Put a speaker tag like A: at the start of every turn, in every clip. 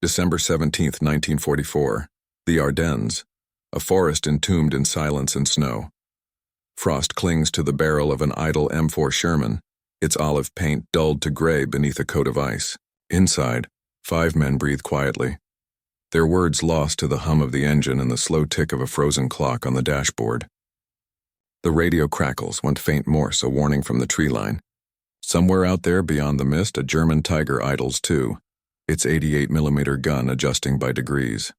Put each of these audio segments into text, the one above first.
A: December 17, 1944. The Ardennes, a forest entombed in silence and snow. Frost clings to the barrel of an idle M4 Sherman, its olive paint dulled to gray beneath a coat of ice. Inside, 5 men breathe quietly, their words lost to the hum of the engine and the slow tick of a frozen clock on the dashboard. The radio crackles, one faint Morse, a warning from the tree line. Somewhere out there beyond the mist, a German Tiger idles too, its 88mm gun adjusting by degrees.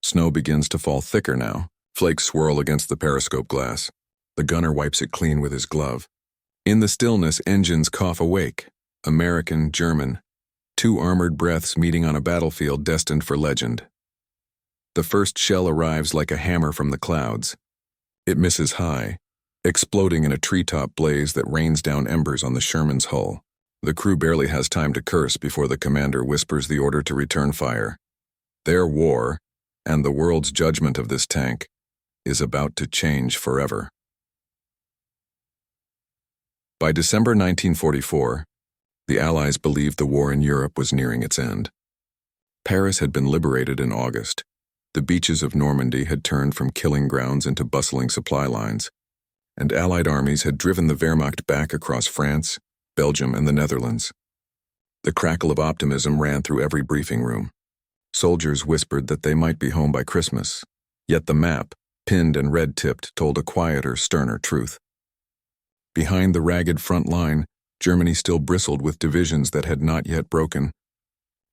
A: Snow begins to fall thicker now. Flakes swirl against the periscope glass. The gunner wipes it clean with his glove. In the stillness, engines cough awake. American, German. 2 armored breaths meeting on a battlefield destined for legend. The first shell arrives like a hammer from the clouds. It misses high, exploding in a treetop blaze that rains down embers on the Sherman's hull. The crew barely has time to curse before the commander whispers the order to return fire. Their war, and the world's judgment of this tank, is about to change forever. By December 1944, the Allies believed the war in Europe was nearing its end. Paris had been liberated in August. The beaches of Normandy had turned from killing grounds into bustling supply lines, and Allied armies had driven the Wehrmacht back across France, Belgium, and the Netherlands. The crackle of optimism ran through every briefing room. Soldiers whispered that they might be home by Christmas, yet the map, pinned and red-tipped, told a quieter, sterner truth. Behind the ragged front line, Germany still bristled with divisions that had not yet broken.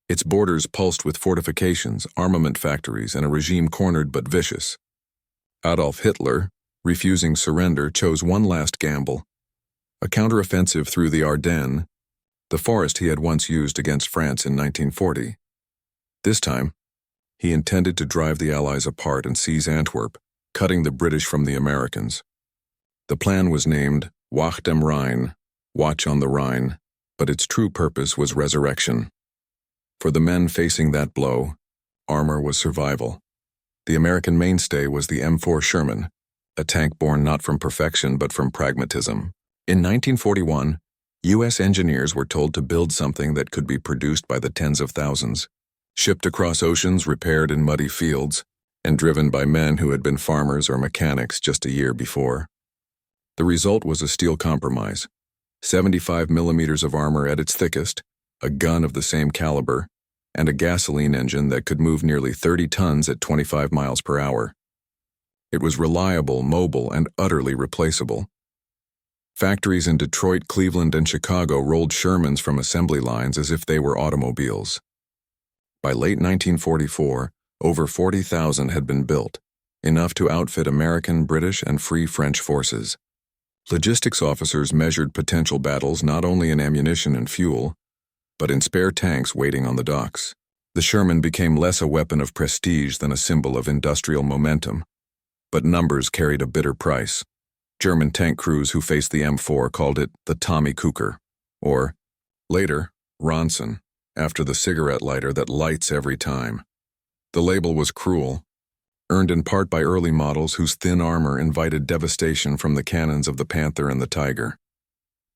A: Its borders pulsed with fortifications, armament factories, and a regime cornered but vicious. Adolf Hitler, refusing surrender, chose one last gamble, a counteroffensive through the Ardennes, the forest he had once used against France in 1940. This time, he intended to drive the Allies apart and seize Antwerp, cutting the British from the Americans. The plan was named Wacht am Rhein, Watch on the Rhine, but its true purpose was resurrection. For the men facing that blow, armor was survival. The American mainstay was the M4 Sherman, a tank born not from perfection but from pragmatism. In 1941, U.S. engineers were told to build something that could be produced by the tens of thousands, shipped across oceans, repaired in muddy fields, and driven by men who had been farmers or mechanics just a year before. The result was a steel compromise, 75 millimeters of armor at its thickest, a gun of the same caliber, and a gasoline engine that could move nearly 30 tons at 25 miles per hour. It was reliable, mobile, and utterly replaceable. Factories in Detroit, Cleveland, and Chicago rolled Shermans from assembly lines as if they were automobiles. By late 1944, over 40,000 had been built, enough to outfit American, British, and Free French forces. Logistics officers measured potential battles not only in ammunition and fuel, but in spare tanks waiting on the docks. The Sherman became less a weapon of prestige than a symbol of industrial momentum, but numbers carried a bitter price. German tank crews who faced the M4 called it the Tommy Cooker, or, later, Ronson, after the cigarette lighter that lights every time. The label was cruel, earned in part by early models whose thin armor invited devastation from the cannons of the Panther and the Tiger.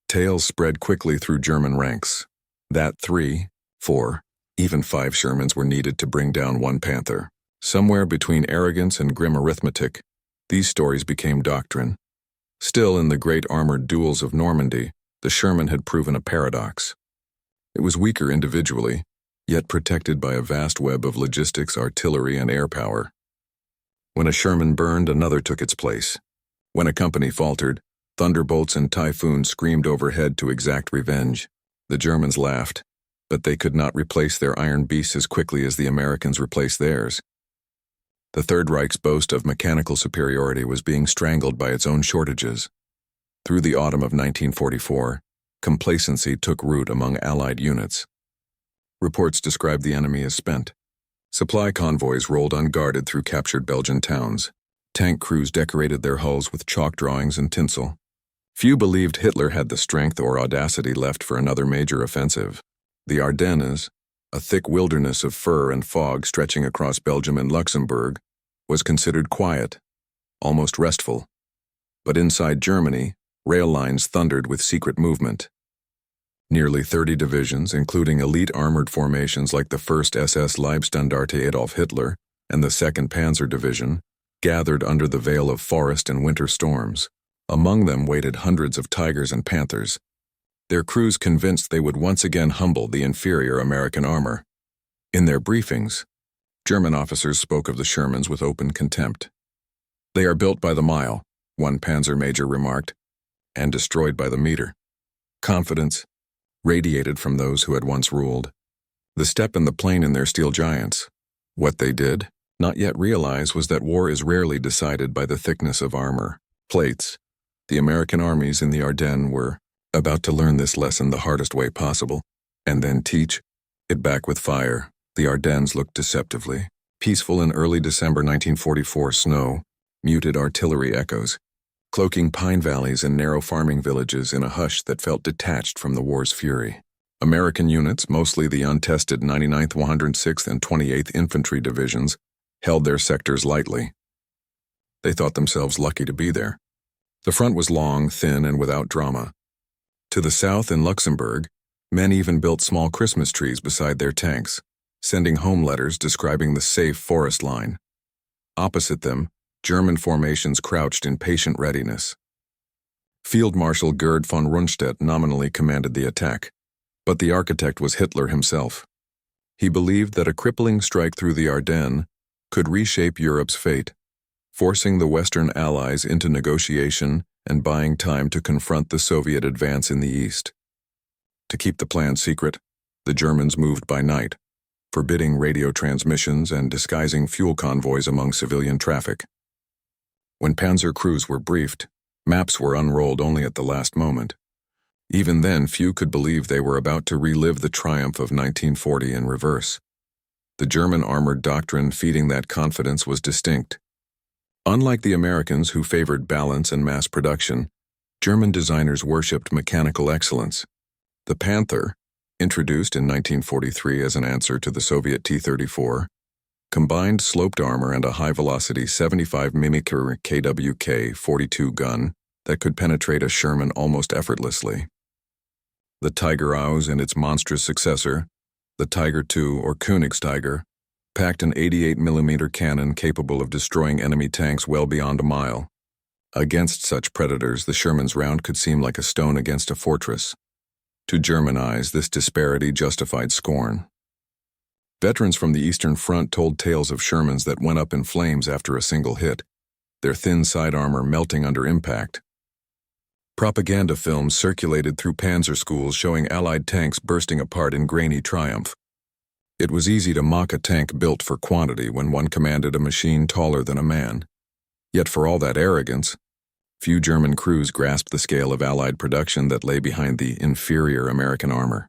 A: Tales spread quickly through German ranks that 3, 4, even 5 Shermans were needed to bring down one Panther. Somewhere between arrogance and grim arithmetic, these stories became doctrine. Still, in the great armored duels of Normandy, the Sherman had proven a paradox. It was weaker individually, yet protected by a vast web of logistics, artillery, and air power. When a Sherman burned, another took its place. When a company faltered, thunderbolts and typhoons screamed overhead to exact revenge. The Germans laughed, but they could not replace their iron beasts as quickly as the Americans replaced theirs. The Third Reich's boast of mechanical superiority was being strangled by its own shortages. Through the autumn of 1944, complacency took root among Allied units. Reports described the enemy as spent. Supply convoys rolled unguarded through captured Belgian towns. Tank crews decorated their hulls with chalk drawings and tinsel. Few believed Hitler had the strength or audacity left for another major offensive. The Ardennes, a thick wilderness of fur and fog stretching across Belgium and Luxembourg, was considered quiet, almost restful. But inside Germany, rail lines thundered with secret movement. Nearly 30 divisions, including elite armored formations like the 1st SS Leibstandarte Adolf Hitler and the 2nd Panzer Division, gathered under the veil of forest and winter storms. Among them waited hundreds of Tigers and Panthers, their crews convinced they would once again humble the inferior American armor. In their briefings, German officers spoke of the Shermans with open contempt. "They are built by the mile," one Panzer major remarked, "and destroyed by the meter." Confidence radiated from those who had once ruled. The step and the plane in their steel giants. What they did not yet realize was that war is rarely decided by the thickness of armor plates. The American armies in the Ardennes were about to learn this lesson the hardest way possible, and then teach it back with fire. The Ardennes looked deceptively peaceful in early December 1944 snow, muted artillery echoes, cloaking pine valleys and narrow farming villages in a hush that felt detached from the war's fury. American units, mostly the untested 99th, 106th, and 28th Infantry Divisions, held their sectors lightly. They thought themselves lucky to be there. The front was long, thin, and without drama. To the south in Luxembourg, men even built small Christmas trees beside their tanks, sending home letters describing the safe forest line. Opposite them, German formations crouched in patient readiness. Field Marshal Gerd von Rundstedt nominally commanded the attack, but the architect was Hitler himself. He believed that a crippling strike through the Ardennes could reshape Europe's fate, forcing the Western Allies into negotiation and buying time to confront the Soviet advance in the East. To keep the plan secret, the Germans moved by night, forbidding radio transmissions and disguising fuel convoys among civilian traffic. When panzer crews were briefed, maps were unrolled only at the last moment. Even then, few could believe they were about to relive the triumph of 1940 in reverse. The German armored doctrine feeding that confidence was distinct. Unlike the Americans who favored balance and mass production, German designers worshipped mechanical excellence. The Panther, introduced in 1943 as an answer to the Soviet T-34, combined sloped armor and a high-velocity 75 mm KWK-42 gun that could penetrate a Sherman almost effortlessly. The Tiger Aus and its monstrous successor, the Tiger II or Königstiger, packed an 88 mm cannon capable of destroying enemy tanks well beyond a mile. Against such predators, the Sherman's round could seem like a stone against a fortress. To German eyes, this disparity justified scorn. Veterans from the Eastern Front told tales of Shermans that went up in flames after a single hit, their thin side armor melting under impact. Propaganda films circulated through panzer schools showing Allied tanks bursting apart in grainy triumph. It was easy to mock a tank built for quantity when one commanded a machine taller than a man. Yet for all that arrogance, few German crews grasped the scale of Allied production that lay behind the inferior American armor.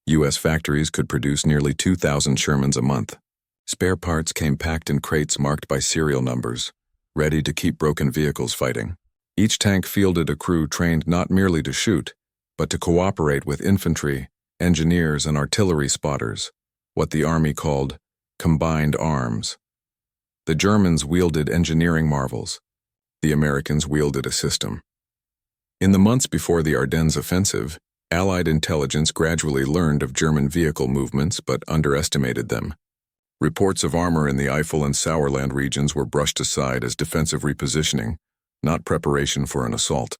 A: U.S. factories could produce nearly 2,000 Shermans a month. Spare parts came packed in crates marked by serial numbers, ready to keep broken vehicles fighting. Each tank fielded a crew trained not merely to shoot, but to cooperate with infantry, engineers, and artillery spotters, what the Army called combined arms. The Germans wielded engineering marvels. The Americans wielded a system. In the months before the Ardennes offensive, Allied intelligence gradually learned of German vehicle movements but underestimated them. Reports of armor in the Eifel and Sauerland regions were brushed aside as defensive repositioning, not preparation for an assault.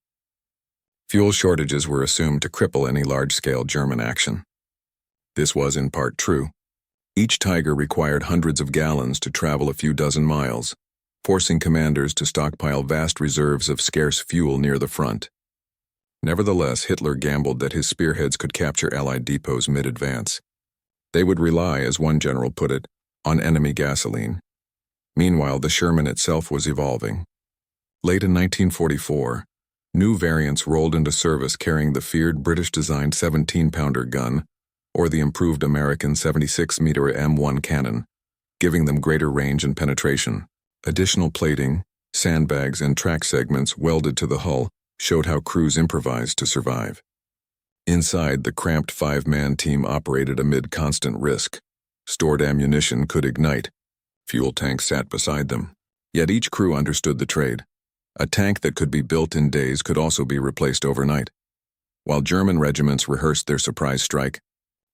A: Fuel shortages were assumed to cripple any large-scale German action. This was in part true. Each Tiger required hundreds of gallons to travel a few dozen miles, forcing commanders to stockpile vast reserves of scarce fuel near the front. Nevertheless, Hitler gambled that his spearheads could capture Allied depots mid-advance. They would rely, as one general put it, on enemy gasoline. Meanwhile, the Sherman itself was evolving. Late in 1944, new variants rolled into service carrying the feared British-designed 17-pounder gun or the improved American 76-meter M1 cannon, giving them greater range and penetration. Additional plating, sandbags, and track segments welded to the hull showed how crews improvised to survive. Inside, the cramped five-man team operated amid constant risk. Stored ammunition could ignite. Fuel tanks sat beside them. Yet each crew understood the trade. A tank that could be built in days could also be replaced overnight. While German regiments rehearsed their surprise strike,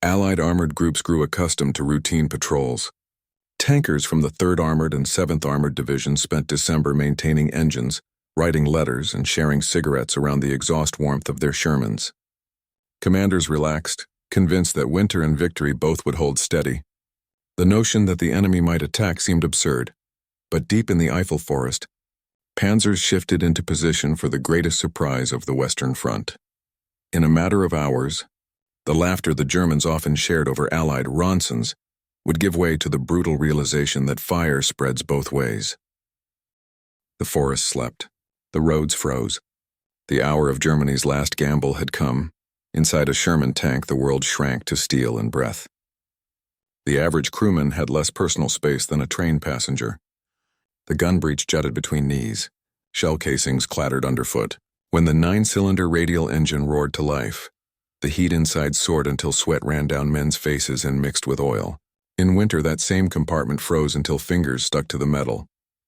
A: Allied armored groups grew accustomed to routine patrols. Tankers from the 3rd Armored and 7th Armored Divisions spent December maintaining engines, writing letters, and sharing cigarettes around the exhaust warmth of their Shermans. Commanders relaxed, convinced that winter and victory both would hold steady. The notion that the enemy might attack seemed absurd, but deep in the Eifel forest, panzers shifted into position for the greatest surprise of the Western Front. In a matter of hours, the laughter the Germans often shared over Allied Ronsons would give way to the brutal realization that fire spreads both ways. The forest slept. The roads froze. The hour of Germany's last gamble had come. Inside a Sherman tank, the world shrank to steel and breath. The average crewman had less personal space than a train passenger. The gun breech jutted between knees. Shell casings clattered underfoot. When the 9-cylinder radial engine roared to life, the heat inside soared until sweat ran down men's faces and mixed with oil. In winter, that same compartment froze until fingers stuck to the metal.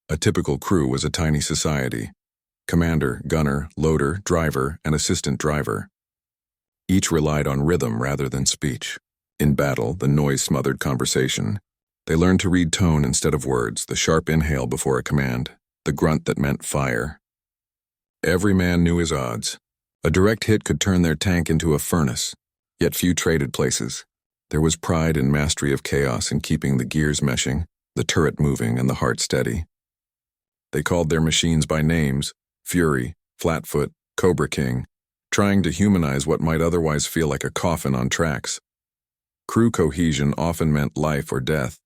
A: A typical crew was a tiny society. Commander, gunner, loader, driver, and assistant driver. Each relied on rhythm rather than speech. In battle, the noise smothered conversation. They learned to read tone instead of words, the sharp inhale before a command, the grunt that meant fire. Every man knew his odds. A direct hit could turn their tank into a furnace, yet few traded places. There was pride in mastery of chaos in keeping the gears meshing, the turret moving, and the heart steady. They called their machines by names: Fury, Flatfoot, Cobra King, trying to humanize what might otherwise feel like a coffin on tracks. Crew cohesion often meant life or death.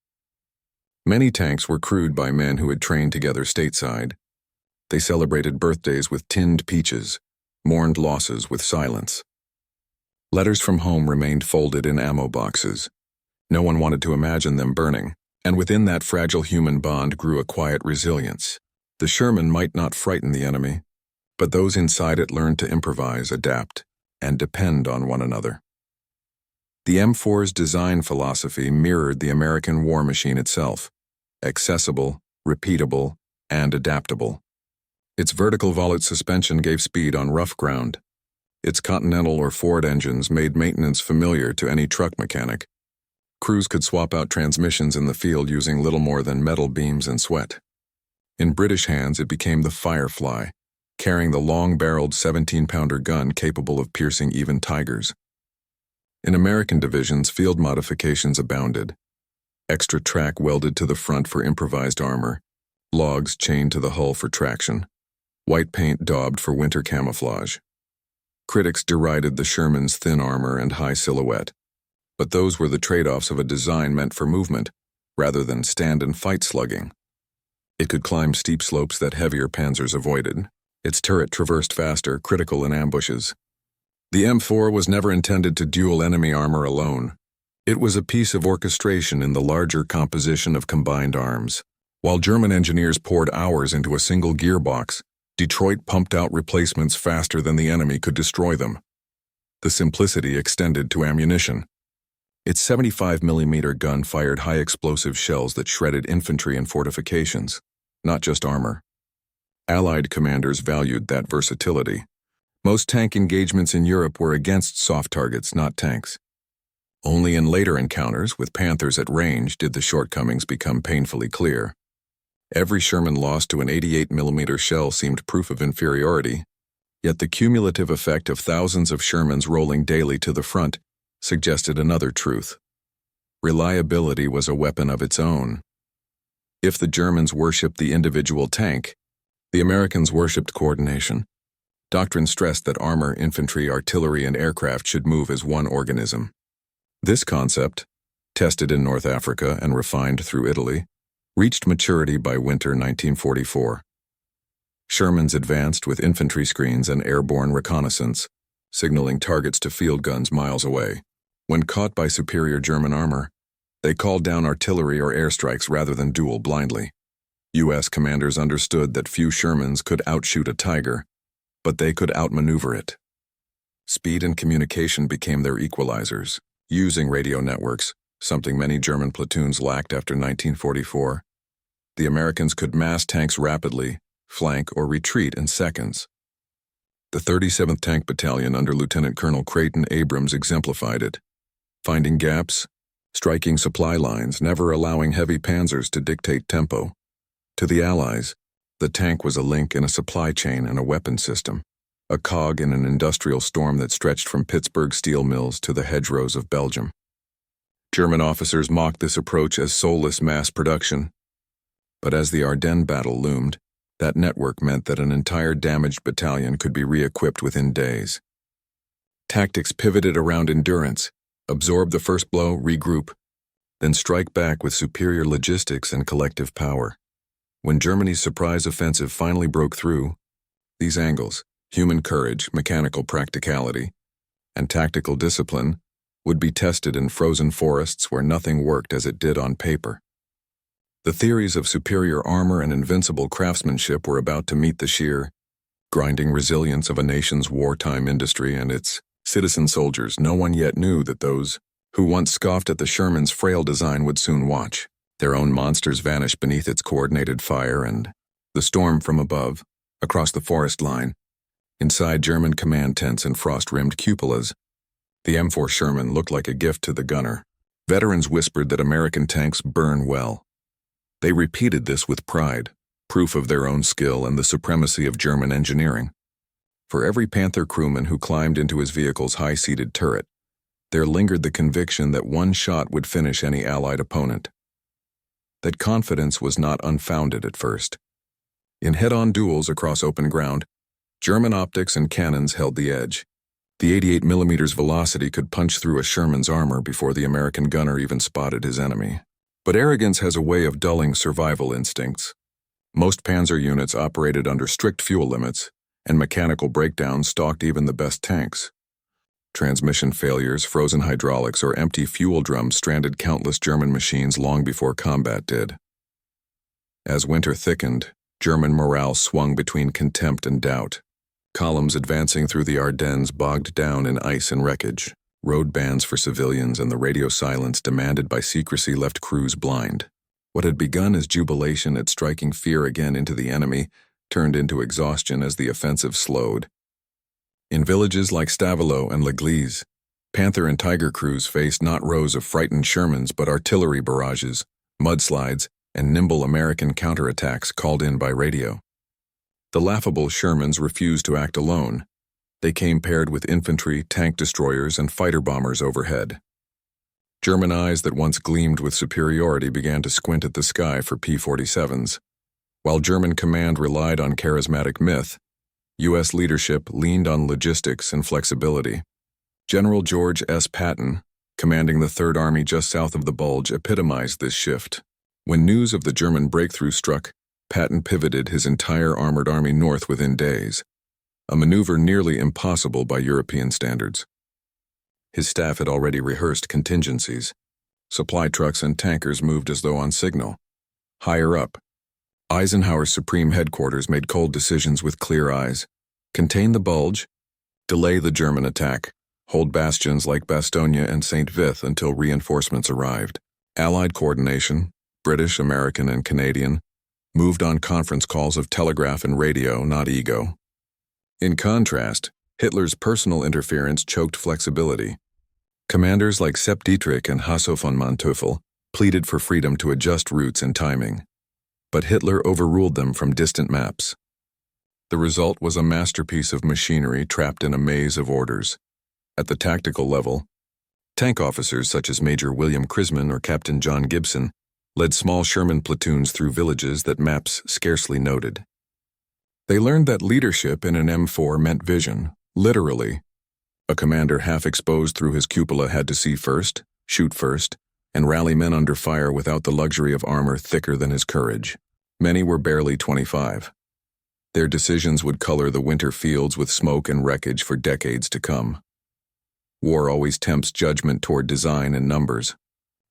A: Many tanks were crewed by men who had trained together stateside. They celebrated birthdays with tinned peaches, mourned losses with silence. Letters from home remained folded in ammo boxes. No one wanted to imagine them burning, and within that fragile human bond grew a quiet resilience. The Sherman might not frighten the enemy, but those inside it learned to improvise, adapt, and depend on one another. The M4's design philosophy mirrored the American war machine itself: accessible, repeatable, and adaptable. Its vertical volute suspension gave speed on rough ground. Its Continental or Ford engines made maintenance familiar to any truck mechanic. Crews could swap out transmissions in the field using little more than metal beams and sweat. In British hands, it became the Firefly, carrying the long-barreled 17-pounder gun capable of piercing even tigers. In American divisions, field modifications abounded. Extra track welded to the front for improvised armor, logs chained to the hull for traction, white paint daubed for winter camouflage. Critics derided the Sherman's thin armor and high silhouette, but those were the trade-offs of a design meant for movement, rather than stand-and-fight slugging. It could climb steep slopes that heavier panzers avoided. Its turret traversed faster, critical in ambushes. The M4 was never intended to duel enemy armor alone. It was a piece of orchestration in the larger composition of combined arms. While German engineers poured hours into a single gearbox, Detroit pumped out replacements faster than the enemy could destroy them. The simplicity extended to ammunition. Its 75mm gun fired high-explosive shells that shredded infantry and fortifications, not just armor. Allied commanders valued that versatility. Most tank engagements in Europe were against soft targets, not tanks. Only in later encounters, with Panthers at range, did the shortcomings become painfully clear. Every Sherman lost to an 88mm shell seemed proof of inferiority, yet the cumulative effect of thousands of Shermans rolling daily to the front suggested another truth. Reliability was a weapon of its own. If the Germans worshipped the individual tank, the Americans worshipped coordination. Doctrine stressed that armor, infantry, artillery, and aircraft should move as one organism. This concept, tested in North Africa and refined through Italy, reached maturity by winter 1944. Shermans advanced with infantry screens and airborne reconnaissance, signaling targets to field guns miles away. When caught by superior German armor, they called down artillery or airstrikes rather than duel blindly. U.S. commanders understood that few Shermans could outshoot a Tiger, but they could outmaneuver it. Speed and communication became their equalizers. Using radio networks, something many German platoons lacked after 1944, the Americans could mass tanks rapidly, flank, or retreat in seconds. The 37th Tank Battalion under Lieutenant Colonel Creighton Abrams exemplified it, finding gaps, striking supply lines, never allowing heavy panzers to dictate tempo. To the Allies, the tank was a link in a supply chain and a weapon system, a cog in an industrial storm that stretched from Pittsburgh steel mills to the hedgerows of Belgium. German officers mocked this approach as soulless mass production. But as the Ardennes battle loomed, that network meant that an entire damaged battalion could be re-equipped within days. Tactics pivoted around endurance, absorb the first blow, regroup, then strike back with superior logistics and collective power. When Germany's surprise offensive finally broke through, these angles, human courage, mechanical practicality, and tactical discipline, would be tested in frozen forests where nothing worked as it did on paper. The theories of superior armor and invincible craftsmanship were about to meet the sheer, grinding resilience of a nation's wartime industry and its citizen soldiers. No one yet knew that those who once scoffed at the Sherman's frail design would soon watch their own monsters vanish beneath its coordinated fire and the storm from above, across the forest line, inside German command tents and frost-rimmed cupolas. The M4 Sherman looked like a gift to the gunner. Veterans whispered that American tanks burn well. They repeated this with pride, proof of their own skill and the supremacy of German engineering. For every Panther crewman who climbed into his vehicle's high-seated turret, there lingered the conviction that one shot would finish any Allied opponent. That confidence was not unfounded at first. In head-on duels across open ground, German optics and cannons held the edge. The 88mm velocity could punch through a Sherman's armor before the American gunner even spotted his enemy. But arrogance has a way of dulling survival instincts. Most panzer units operated under strict fuel limits, and mechanical breakdowns stalked even the best tanks. Transmission failures, frozen hydraulics, or empty fuel drums stranded countless German machines long before combat did. As winter thickened, German morale swung between contempt and doubt. Columns advancing through the Ardennes bogged down in ice and wreckage. Road bans for civilians and the radio silence demanded by secrecy left crews blind. What had begun as jubilation at striking fear again into the enemy turned into exhaustion as the offensive slowed. In villages like Stavelot and L'Église, Panther and Tiger crews faced not rows of frightened Shermans but artillery barrages, mudslides, and nimble American counterattacks called in by radio. The laughable Shermans refused to act alone. They came paired with infantry, tank destroyers, and fighter bombers overhead. German eyes that once gleamed with superiority began to squint at the sky for P-47s. While German command relied on charismatic myth, U.S. leadership leaned on logistics and flexibility. General George S. Patton, commanding the Third Army just south of the Bulge, epitomized this shift. When news of the German breakthrough struck, Patton pivoted his entire armored army north within days, a maneuver nearly impossible by European standards. His staff had already rehearsed contingencies. Supply trucks and tankers moved as though on signal. Higher up, Eisenhower's Supreme Headquarters made cold decisions with clear eyes. Contain the Bulge, delay the German attack, hold bastions like Bastogne and St. Vith until reinforcements arrived. Allied coordination, British, American, and Canadian, moved on conference calls of telegraph and radio, not ego. In contrast, Hitler's personal interference choked flexibility. Commanders like Sepp Dietrich and Hasso von Manteuffel pleaded for freedom to adjust routes and timing, but Hitler overruled them from distant maps. The result was a masterpiece of machinery trapped in a maze of orders. At the tactical level, tank officers such as Major William Crisman or Captain John Gibson led small Sherman platoons through villages that maps scarcely noted. They learned that leadership in an M4 meant vision, literally. A commander half exposed through his cupola had to see first, shoot first, and rally men under fire without the luxury of armor thicker than his courage. Many were barely 25. Their decisions would color the winter fields with smoke and wreckage for decades to come. War always tempts judgment toward design and numbers,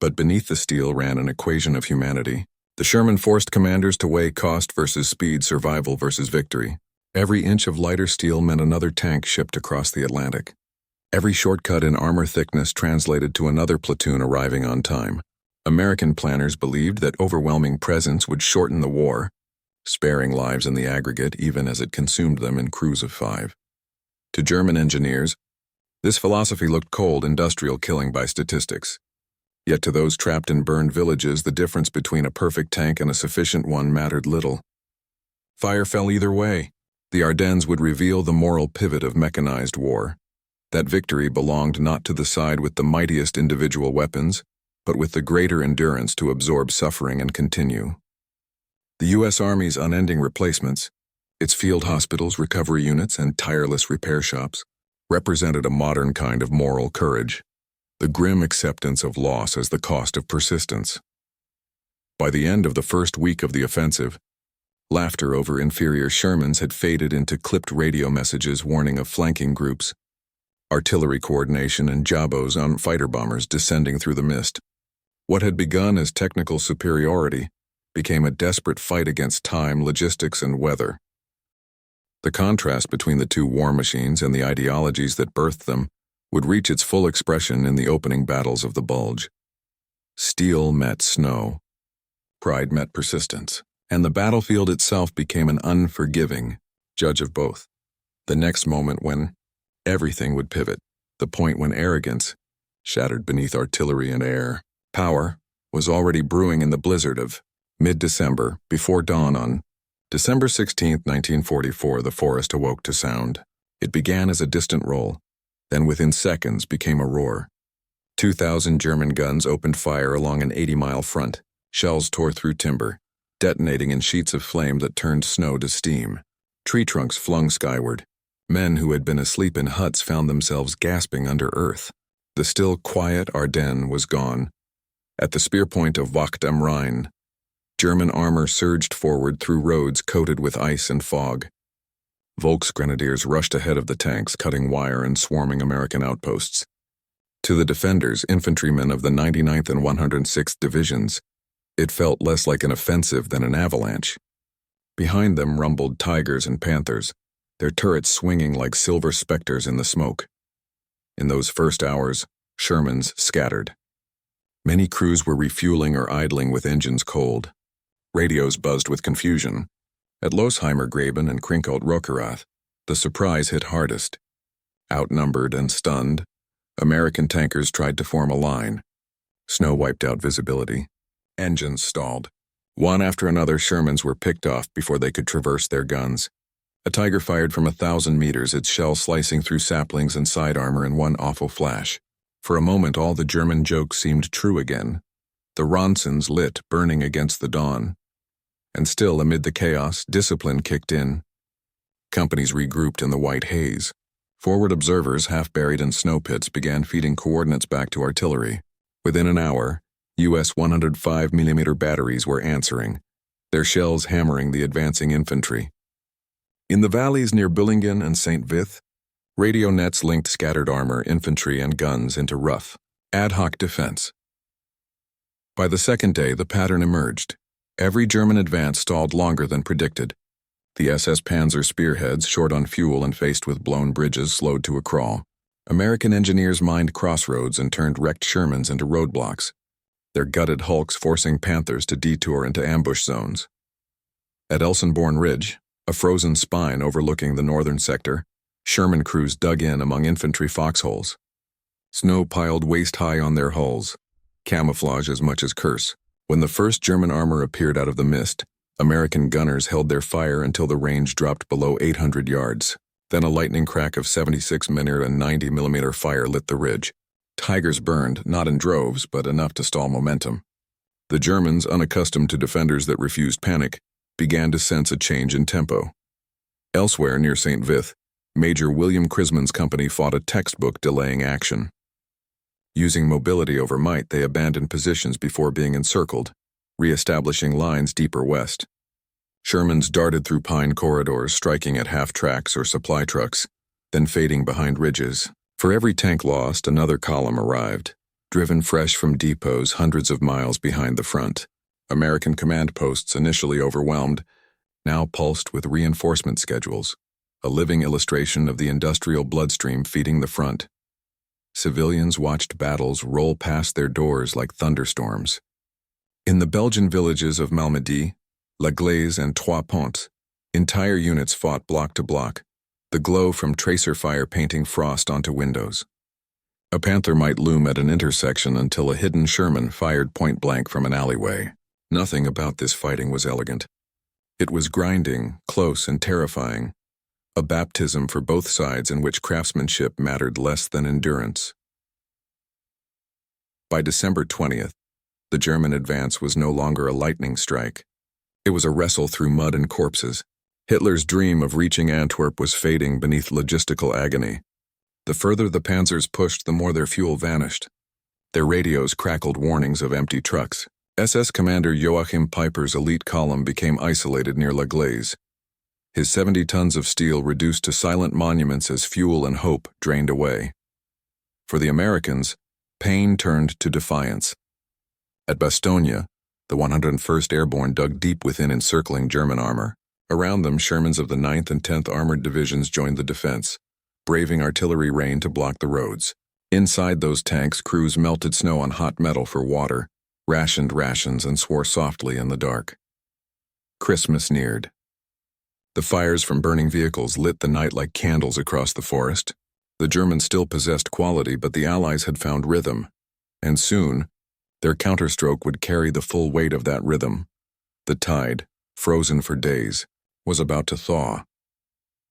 A: but beneath the steel ran an equation of humanity. The Sherman forced commanders to weigh cost versus speed, survival versus victory. Every inch of lighter steel meant another tank shipped across the Atlantic. Every shortcut in armor thickness translated to another platoon arriving on time. American planners believed that overwhelming presence would shorten the war, sparing lives in the aggregate even as it consumed them in crews of 5. To German engineers, this philosophy looked cold industrial killing by statistics. Yet to those trapped in burned villages, the difference between a perfect tank and a sufficient one mattered little. Fire fell either way. The Ardennes would reveal the moral pivot of mechanized war. That victory belonged not to the side with the mightiest individual weapons, but with the greater endurance to absorb suffering and continue. The U.S. Army's unending replacements, its field hospitals, recovery units, and tireless repair shops, represented a modern kind of moral courage, the grim acceptance of loss as the cost of persistence. By the end of the first week of the offensive, laughter over inferior Shermans had faded into clipped radio messages warning of flanking groups, artillery coordination, and jabos on fighter bombers descending through the mist. What had begun as technical superiority became a desperate fight against time, logistics, and weather. The contrast between the two war machines and the ideologies that birthed them would reach its full expression in the opening battles of the Bulge. Steel met snow. Pride met persistence. And the battlefield itself became an unforgiving judge of both. The next moment when everything would pivot, the point when arrogance shattered beneath artillery and air. Power was already brewing in the blizzard of mid-December. Before dawn on December 16, 1944, the forest awoke to sound. It began as a distant roll, then within seconds became a roar. 2,000 German guns opened fire along an 80-mile front. Shells tore through timber, detonating in sheets of flame that turned snow to steam. Tree trunks flung skyward. Men who had been asleep in huts found themselves gasping under earth. The still quiet Ardennes was gone. At the spear point of Wacht am Rhein, German armor surged forward through roads coated with ice and fog. Volksgrenadiers rushed ahead of the tanks, cutting wire and swarming American outposts. To the defenders, infantrymen of the 99th and 106th Divisions, it felt less like an offensive than an avalanche. Behind them rumbled Tigers and Panthers, their turrets swinging like silver specters in the smoke. In those first hours, Shermans scattered. Many crews were refueling or idling with engines cold. Radios buzzed with confusion. At Losheimer-Graben and Krinkholt-Rockerath, the surprise hit hardest. Outnumbered and stunned, American tankers tried to form a line. Snow wiped out visibility. Engines stalled. One after another, Shermans were picked off before they could traverse their guns. A Tiger fired from 1,000 meters, its shell slicing through saplings and side armor in one awful flash. For a moment, all the German jokes seemed true again. The Ronsons lit, burning against the dawn. And still, amid the chaos, discipline kicked in. Companies regrouped in the white haze. Forward observers, half buried in snow pits, began feeding coordinates back to artillery. Within an hour, U.S. 105mm batteries were answering, their shells hammering the advancing infantry. In the valleys near Billingen and St. Vith, radio nets linked scattered armor, infantry, and guns into rough, ad hoc defense. By the second day, the pattern emerged. Every German advance stalled longer than predicted. The SS Panzer spearheads, short on fuel and faced with blown bridges, slowed to a crawl. American engineers mined crossroads and turned wrecked Shermans into roadblocks, their gutted hulks forcing Panthers to detour into ambush zones. At Elsenborn Ridge, a frozen spine overlooking the northern sector, Sherman crews dug in among infantry foxholes. Snow piled waist-high on their hulls, camouflage as much as curse. When the first German armor appeared out of the mist, American gunners held their fire until the range dropped below 800 yards. Then a lightning crack of 76mm and 90mm fire lit the ridge. Tigers burned, not in droves, but enough to stall momentum. The Germans, unaccustomed to defenders that refused panic, began to sense a change in tempo. Elsewhere near St. Vith, Major William Crisman's company fought a textbook delaying action. Using mobility over might, they abandoned positions before being encircled, re-establishing lines deeper west. Shermans darted through pine corridors, striking at half-tracks or supply trucks, then fading behind ridges. For every tank lost, another column arrived, driven fresh from depots hundreds of miles behind the front. American command posts, initially overwhelmed, now pulsed with reinforcement schedules, a living illustration of the industrial bloodstream feeding the front. Civilians watched battles roll past their doors like thunderstorms. In the Belgian villages of Malmedy, La Glaise, and Trois Ponts, entire units fought block to block, the glow from tracer fire painting frost onto windows. A Panther might loom at an intersection until a hidden Sherman fired point-blank from an alleyway. Nothing about this fighting was elegant. It was grinding, close, and terrifying, a baptism for both sides in which craftsmanship mattered less than endurance. By December 20th, the German advance was no longer a lightning strike. It was a wrestle through mud and corpses. Hitler's dream of reaching Antwerp was fading beneath logistical agony. The further the panzers pushed, the more their fuel vanished. Their radios crackled warnings of empty trucks. SS Commander Joachim Peiper's elite column became isolated near La Glaise. His 70 tons of steel reduced to silent monuments as fuel and hope drained away. For the Americans, pain turned to defiance. At Bastogne, the 101st Airborne dug deep within encircling German armor. Around them, Shermans of the 9th and 10th Armored Divisions joined the defense, braving artillery rain to block the roads. Inside those tanks, crews melted snow on hot metal for water, rationed rations, and swore softly in the dark. Christmas neared. The fires from burning vehicles lit the night like candles across the forest. The Germans still possessed quality, but the Allies had found rhythm, and soon, their counterstroke would carry the full weight of that rhythm. The tide, frozen for days, was about to thaw.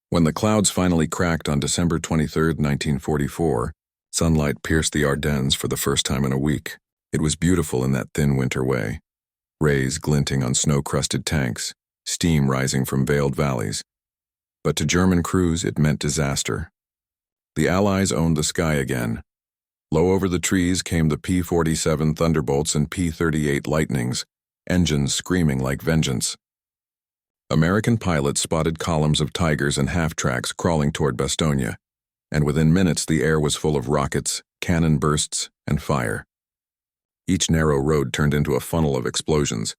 A: When the clouds finally cracked on December 23, 1944, sunlight pierced the Ardennes for the first time in a week. It was beautiful in that thin winter way. Rays glinting on snow-crusted tanks, steam rising from veiled valleys. But to German crews, it meant disaster. The Allies owned the sky again. Low over the trees came the P-47 Thunderbolts and P-38 Lightnings, engines screaming like vengeance. American pilots spotted columns of Tigers and half-tracks crawling toward Bastogne, and within minutes the air was full of rockets, cannon bursts, and fire. Each narrow road turned into a funnel of explosions.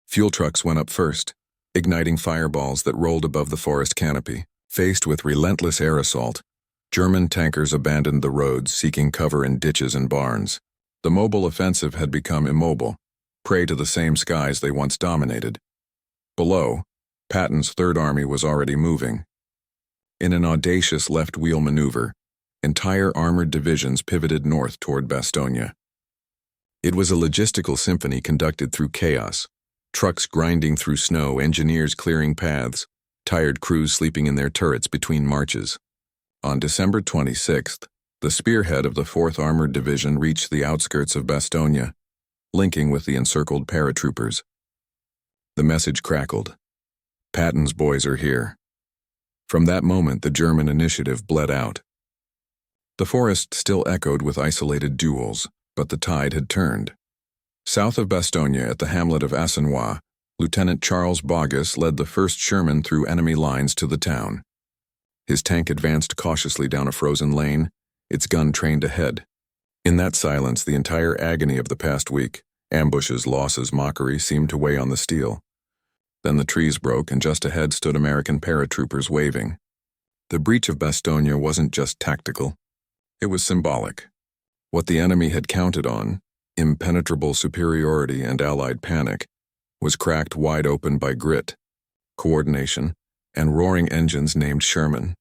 A: Fuel trucks went up first, igniting fireballs that rolled above the forest canopy. Faced with relentless air assault, German tankers abandoned the roads, seeking cover in ditches and barns. The mobile offensive had become immobile, prey to the same skies they once dominated. Below, Patton's Third Army was already moving. In an audacious left-wheel maneuver, entire armored divisions pivoted north toward Bastogne. It was a logistical symphony conducted through chaos, trucks grinding through snow, engineers clearing paths, tired crews sleeping in their turrets between marches. On December 26th, the spearhead of the 4th Armored Division reached the outskirts of Bastogne, linking with the encircled paratroopers. The message crackled. Patton's boys are here. From that moment, the German initiative bled out. The forest still echoed with isolated duels, but the tide had turned. South of Bastogne, at the hamlet of Assenois, Lieutenant Charles Bogus led the 1st Sherman through enemy lines to the town. His tank advanced cautiously down a frozen lane, its gun trained ahead. In that silence, the entire agony of the past week, ambushes, losses, mockery, seemed to weigh on the steel. Then the trees broke, and just ahead stood American paratroopers waving. The breach of Bastogne wasn't just tactical. It was symbolic. What the enemy had counted on, impenetrable superiority and Allied panic, was cracked wide open by grit, coordination, and roaring engines named Sherman.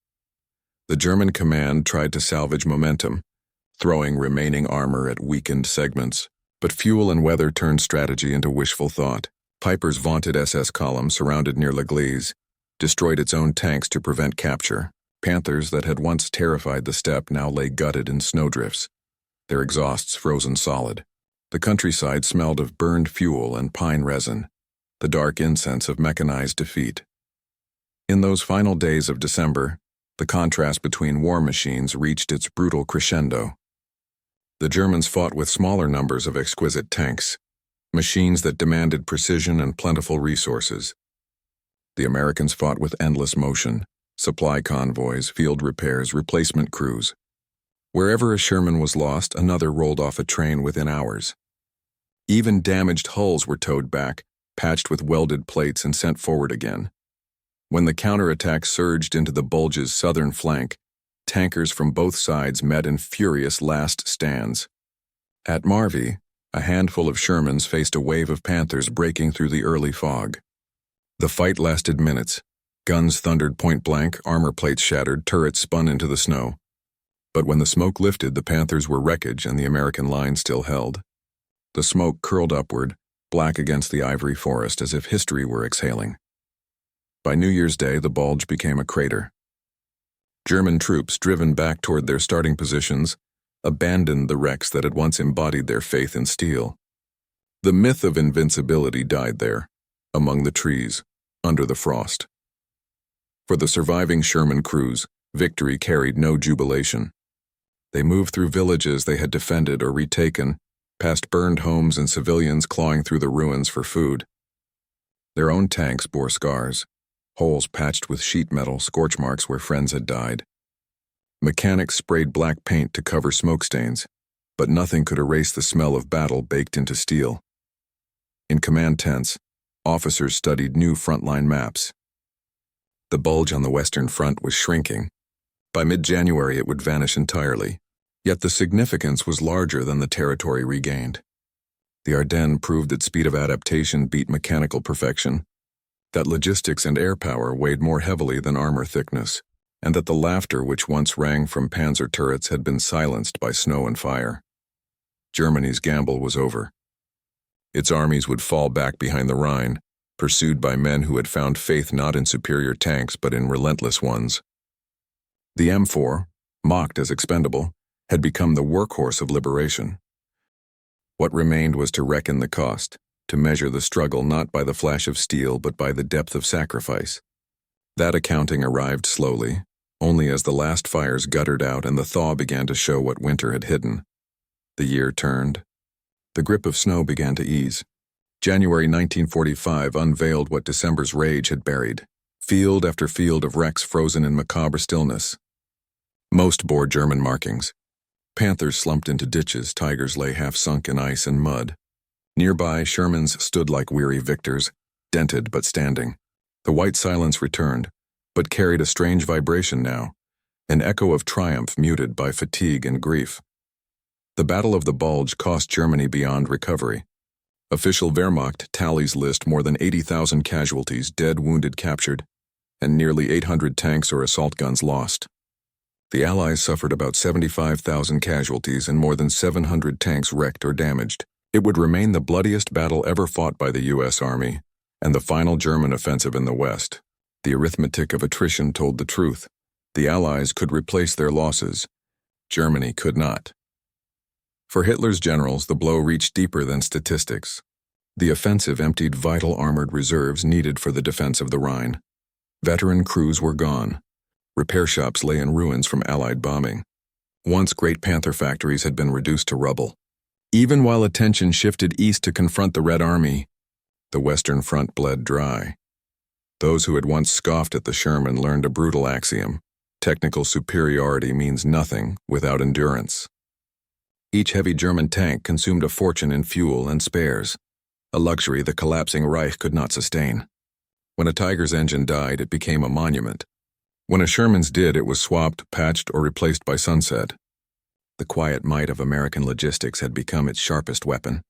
A: The German command tried to salvage momentum, throwing remaining armor at weakened segments, but fuel and weather turned strategy into wishful thought. Peiper's vaunted SS column, surrounded near La Glaise, destroyed its own tanks to prevent capture. Panthers that had once terrified the steppe now lay gutted in snowdrifts, their exhausts frozen solid. The countryside smelled of burned fuel and pine resin, the dark incense of mechanized defeat. In those final days of December, the contrast between war machines reached its brutal crescendo. The Germans fought with smaller numbers of exquisite tanks, machines that demanded precision and plentiful resources. The Americans fought with endless motion, supply convoys, field repairs, replacement crews. Wherever a Sherman was lost, another rolled off a train within hours. Even damaged hulls were towed back, patched with welded plates, and sent forward again. When the counterattack surged into the Bulge's southern flank, tankers from both sides met in furious last stands. At Marvy, a handful of Shermans faced a wave of Panthers breaking through the early fog. The fight lasted minutes, Guns thundered point blank, armor plates shattered, turrets spun into the snow. But when the smoke lifted, the Panthers were wreckage and the American line still held. The smoke curled upward, black against the ivory forest, as if history were exhaling. By New Year's Day, the Bulge became a crater. German troops, driven back toward their starting positions, abandoned the wrecks that had once embodied their faith in steel. The myth of invincibility died there, among the trees, under the frost. For the surviving Sherman crews, victory carried no jubilation. They moved through villages they had defended or retaken, past burned homes and civilians clawing through the ruins for food. Their own tanks bore scars, holes patched with sheet metal, scorch marks where friends had died. Mechanics sprayed black paint to cover smoke stains, but nothing could erase the smell of battle baked into steel. In command tents, officers studied new frontline maps. The Bulge on the Western Front was shrinking. By mid-January, it would vanish entirely, yet the significance was larger than the territory regained. The Ardennes proved that speed of adaptation beat mechanical perfection, that logistics and air power weighed more heavily than armor thickness, and that the laughter which once rang from Panzer turrets had been silenced by snow and fire. Germany's gamble was over. Its armies would fall back behind the Rhine, pursued by men who had found faith not in superior tanks but in relentless ones. The M4, mocked as expendable, had become the workhorse of liberation. What remained was to reckon the cost, to measure the struggle not by the flash of steel but by the depth of sacrifice. That accounting arrived slowly, only as the last fires guttered out and the thaw began to show what winter had hidden. The year turned. The grip of snow began to ease. January 1945 unveiled what December's rage had buried, field after field of wrecks frozen in macabre stillness. Most bore German markings. Panthers slumped into ditches, tigers lay half sunk in ice and mud. Nearby, Shermans stood like weary victors, dented but standing. The white silence returned, but carried a strange vibration now, an echo of triumph muted by fatigue and grief. The Battle of the Bulge cost Germany beyond recovery. Official Wehrmacht tallies list more than 80,000 casualties, dead, wounded, captured, and nearly 800 tanks or assault guns lost. The Allies suffered about 75,000 casualties and more than 700 tanks wrecked or damaged. It would remain the bloodiest battle ever fought by the U.S. Army, and the final German offensive in the West. The arithmetic of attrition told the truth. The Allies could replace their losses. Germany could not. For Hitler's generals, the blow reached deeper than statistics. The offensive emptied vital armored reserves needed for the defense of the Rhine. Veteran crews were gone. Repair shops lay in ruins from Allied bombing. Once great Panther factories had been reduced to rubble. Even while attention shifted east to confront the Red Army, the Western Front bled dry. Those who had once scoffed at the Sherman learned a brutal axiom: technical superiority means nothing without endurance. Each heavy German tank consumed a fortune in fuel and spares, a luxury the collapsing Reich could not sustain. When a Tiger's engine died, it became a monument. When a Sherman's did, it was swapped, patched, or replaced by sunset. The quiet might of American logistics had become its sharpest weapon.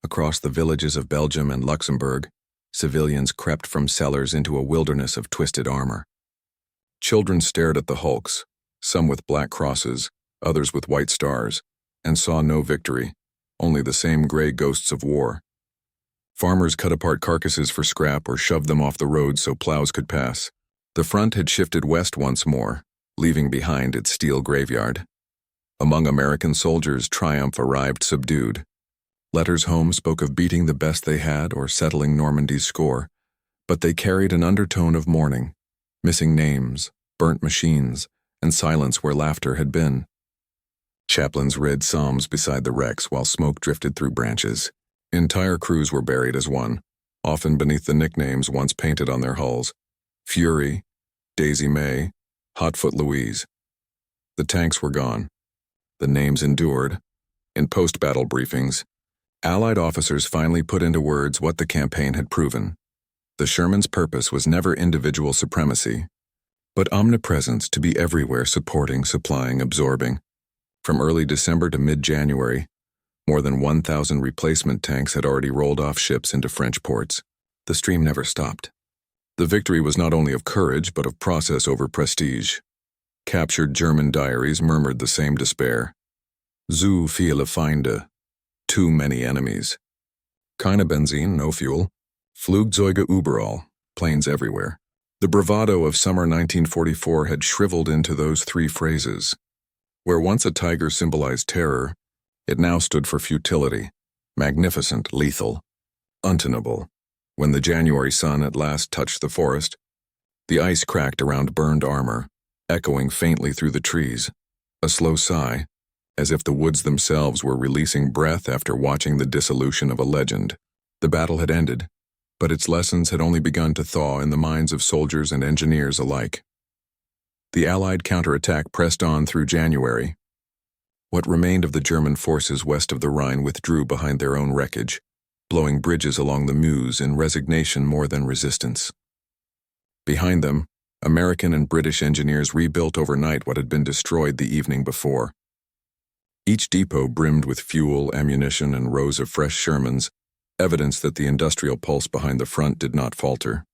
A: Across the villages of Belgium and Luxembourg, civilians crept from cellars into a wilderness of twisted armor. Children stared at the hulks, some with black crosses, others with white stars, and saw no victory, only the same gray ghosts of war. Farmers cut apart carcasses for scrap or shoved them off the road so plows could pass. The front had shifted west once more, leaving behind its steel graveyard. Among American soldiers, triumph arrived subdued. Letters home spoke of beating the best they had or settling Normandy's score, but they carried an undertone of mourning, missing names, burnt machines, and silence where laughter had been. Chaplains read psalms beside the wrecks while smoke drifted through branches. Entire crews were buried as one, often beneath the nicknames once painted on their hulls: Fury, Daisy May, Hotfoot Louise. The tanks were gone. The names endured. In post-battle briefings, Allied officers finally put into words what the campaign had proven. The Sherman's purpose was never individual supremacy, but omnipresence, to be everywhere, supporting, supplying, absorbing. From early December to mid-January, more than 1,000 replacement tanks had already rolled off ships into French ports. The stream never stopped. The victory was not only of courage, but of process over prestige. Captured German diaries murmured the same despair. Zu viele Feinde. Too many enemies. Keine Benzin, no fuel. Flugzeuge überall. Planes everywhere. The bravado of summer 1944 had shriveled into those three phrases. Where once a tiger symbolized terror, it now stood for futility, magnificent, lethal, untenable. When the January sun at last touched the forest, the ice cracked around burned armor, echoing faintly through the trees, a slow sigh, as if the woods themselves were releasing breath after watching the dissolution of a legend. The battle had ended, but its lessons had only begun to thaw in the minds of soldiers and engineers alike. The Allied counterattack pressed on through January. What remained of the German forces west of the Rhine withdrew behind their own wreckage, blowing bridges along the Meuse in resignation more than resistance. Behind them, American and British engineers rebuilt overnight what had been destroyed the evening before. Each depot brimmed with fuel, ammunition, and rows of fresh Shermans, evidence that the industrial pulse behind the front did not falter.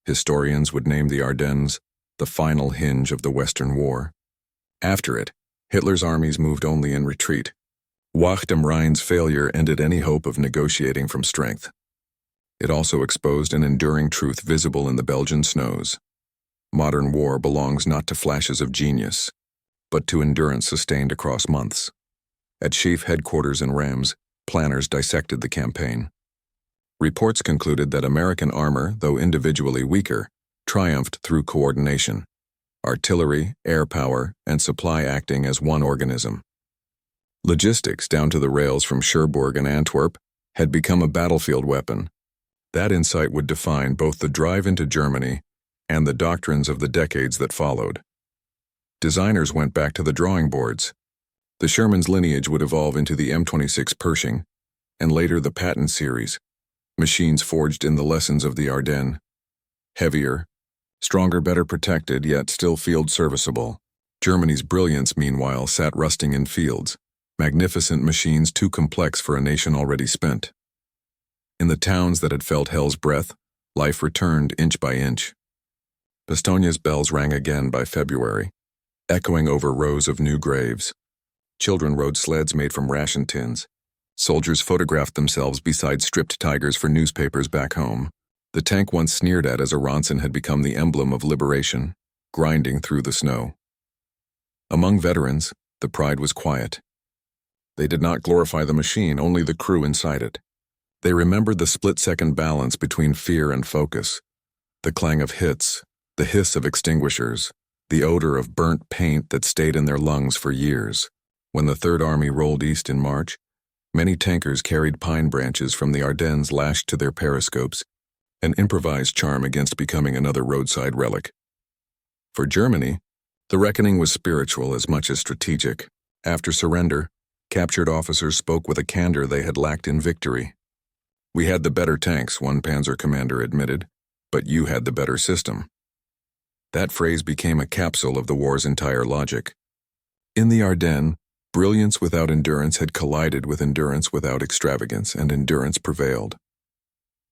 A: Historians would name the Ardennes the final hinge of the Western War. After it, Hitler's armies moved only in retreat. Wacht am Rhine's failure ended any hope of negotiating from strength. It also exposed an enduring truth visible in the Belgian snows. Modern war belongs not to flashes of genius, but to endurance sustained across months. At chief headquarters in Reims, planners dissected the campaign. Reports concluded that American armor, though individually weaker, triumphed through coordination, artillery, air power, and supply acting as one organism. Logistics, down to the rails from Cherbourg and Antwerp, had become a battlefield weapon. That insight would define both the drive into Germany and the doctrines of the decades that followed. Designers went back to the drawing boards. The Sherman's lineage would evolve into the M26 Pershing, and later the Patton series, machines forged in the lessons of the Ardennes. Heavier, stronger, better protected, yet still field serviceable. Germany's brilliance, meanwhile, sat rusting in fields, magnificent machines too complex for a nation already spent. In the towns that had felt hell's breath, life returned inch by inch. Bastogne's bells rang again by February, echoing over rows of new graves. Children rode sleds made from ration tins. Soldiers photographed themselves beside stripped tigers for newspapers back home. The tank once sneered at as a Ronson had become the emblem of liberation, grinding through the snow. Among veterans, the pride was quiet. They did not glorify the machine, only the crew inside it. They remembered the split-second balance between fear and focus, the clang of hits, the hiss of extinguishers, the odor of burnt paint that stayed in their lungs for years. When the Third Army rolled east in March, many tankers carried pine branches from the Ardennes lashed to their periscopes, an improvised charm against becoming another roadside relic. For Germany, the reckoning was spiritual as much as strategic. After surrender, captured officers spoke with a candor they had lacked in victory. "We had the better tanks," one Panzer commander admitted, "but you had the better system." That phrase became a capsule of the war's entire logic. In the Ardennes, brilliance without endurance had collided with endurance without extravagance, and endurance prevailed.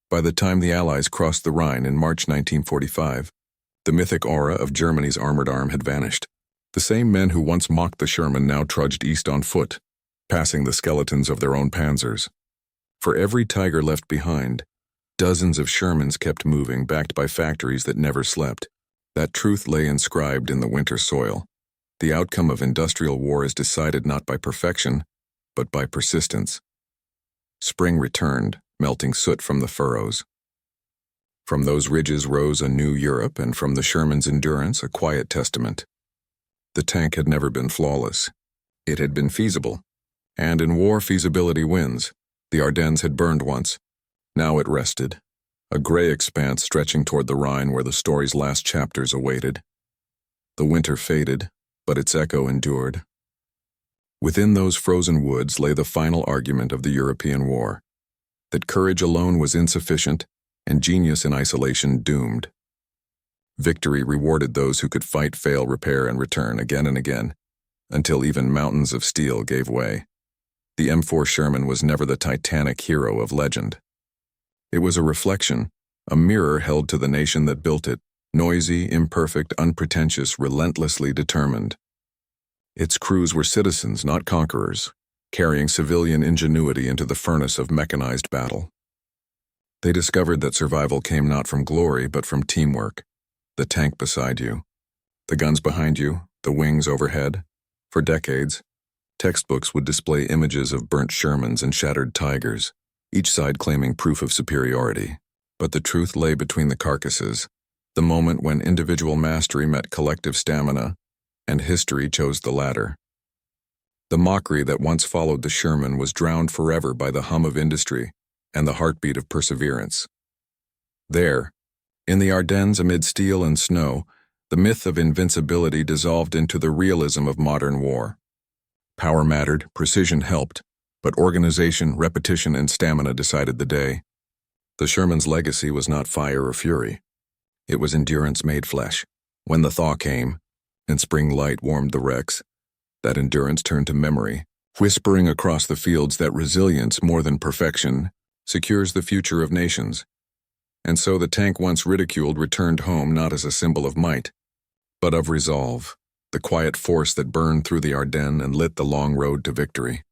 A: By the time the Allies crossed the Rhine in March 1945, the mythic aura of Germany's armored arm had vanished. The same men who once mocked the Sherman now trudged east on foot, passing the skeletons of their own panzers. For every tiger left behind, dozens of Shermans kept moving, backed by factories that never slept. That truth lay inscribed in the winter soil. The outcome of industrial war is decided not by perfection, but by persistence. Spring returned, melting soot from the furrows. From those ridges rose a new Europe, and from the Sherman's endurance a quiet testament. The tank had never been flawless. It had been feasible. And in war, feasibility wins. The Ardennes had burned once. Now it rested, a gray expanse stretching toward the Rhine where the story's last chapters awaited. The winter faded, but its echo endured. Within those frozen woods lay the final argument of the European war, that courage alone was insufficient and genius in isolation doomed. Victory rewarded those who could fight, fail, repair, and return again and again, until even mountains of steel gave way. The M4 Sherman was never the titanic hero of legend. It was a reflection, a mirror held to the nation that built it, noisy, imperfect, unpretentious, relentlessly determined. Its crews were citizens, not conquerors, carrying civilian ingenuity into the furnace of mechanized battle. They discovered that survival came not from glory but from teamwork. The tank beside you, the guns behind you, the wings overhead. For decades, textbooks would display images of burnt Shermans and shattered Tigers, each side claiming proof of superiority. But the truth lay between the carcasses, the moment when individual mastery met collective stamina, and history chose the latter. The mockery that once followed the Sherman was drowned forever by the hum of industry and the heartbeat of perseverance. There, in the Ardennes amid steel and snow, the myth of invincibility dissolved into the realism of modern war. Power mattered, precision helped, but organization, repetition, and stamina decided the day. The Sherman's legacy was not fire or fury. It was endurance made flesh. When the thaw came, and spring light warmed the wrecks, that endurance turned to memory, whispering across the fields that resilience, more than perfection, secures the future of nations. And so the tank once ridiculed returned home not as a symbol of might, but of resolve, the quiet force that burned through the Ardennes and lit the long road to victory.